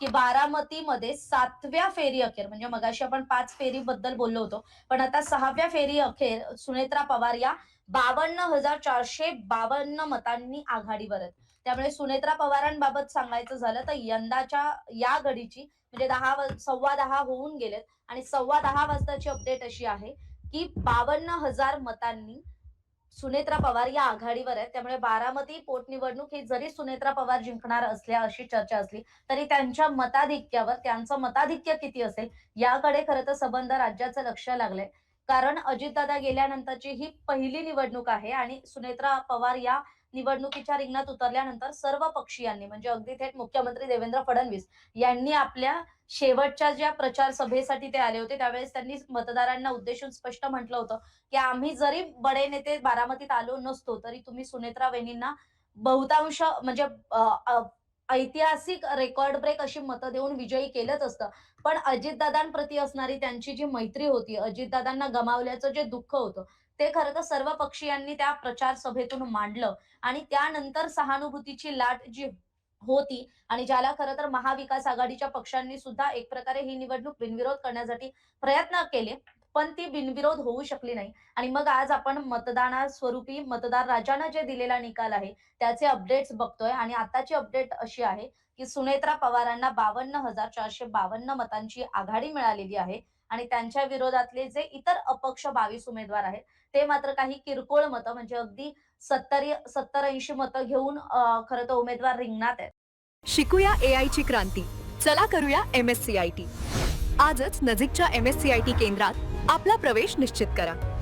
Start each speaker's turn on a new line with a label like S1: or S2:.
S1: की बारामतीमध्ये 7व्या फेरी अखेर म्हणजे मगाशी आपण 5 फेरी बद्दल बोललो होतो. पण आता 6व्या फेरी अखेर सुनेत्रा पवार या 52,452 मतांनी आघाडीवर आहेत. त्यामुळे सुनेत्रा पवारांबाबत सांगायचं झालं तर यंदाच्या या घडीची म्हणजे 10 होऊन गेलेत आणि 10:15 वाजताची अपडेट अशी आहे, की 52,000 मतांनी सुनेत्रा पवार या आघाडीवर आहेत. त्यामुळे बारामती पोटनिवडणूक ही जरी सुनेत्रा पवार जिंकणार असल्या अशी चर्चा असली, तरी त्यांच्या मताधिक्यावर त्यांचं मताधिक्य किती असेल याकडे खरं तर सबंध राज्याचं लक्ष लागलंय. कारण अजितदादा गेल्यानंतरची ही पहिली निवडणूक आहे आणि सुनेत्रा पवार या निवडणुकीच्या रिंगणात उतरल्यानंतर सर्व पक्षीयांनी म्हणजे अगदी थेट मुख्यमंत्री देवेंद्र फडणवीस यांनी आपल्या शेवटच्या ज्या प्रचार सभेसाठी ते आले होते, त्यावेळेस त्यांनी मतदारांना उद्देशून स्पष्ट म्हटलं होतं, की आम्ही जरी बडे नेते बारामतीत आलो नसतो, तरी तुम्ही सुनेत्रा वहिनींना बहुतांश म्हणजे अ, अ, ऐतिहासिक रेकॉर्ड ब्रेक अशी मतं देऊन विजयी केलंच असतं. पण अजितदादांप्रती असणारी त्यांची जी मैत्री होती, अजितदादांना गमावल्याचं जे दुःख होतं, ते खरं तर सर्व पक्षीयांनी त्या प्रचार सभेतून मांडलं आणि त्यानंतर सहानुभूतीची लाट जी होती आणि ज्याला खरं तर महाविकास आघाडीच्या पक्षांनी सुद्धा एक प्रकारे ही निवडणूक बिनविरोध करण्यासाठी प्रयत्न केले. पण ती बिनविरोध होऊ शकली नाही. आणि मग आज आपण मतदानास्वरूपी मतदार राजानं जे दिलेला निकाल आहे, त्याचे अपडेट्स बघतोय आणि आताची अपडेट अशी आहे, की सुनेत्रा पवारांना 52,452 मतांची आघाडी मिळालेली आहे आणि त्यांच्या विरोधातले जे इतर अपक्ष 22 उमेदवार आहेत, ते मात्र काही किरकोळ मतं म्हणजे अगदी 70-80 मतं घेऊन खरं तर उमेदवार रिंगणात आहेत.
S2: शिकूया AI ची क्रांती. चला करूया MSCIT. आजच नजीकच्या MSCIT केंद्रात आपला प्रवेश निश्चित करा.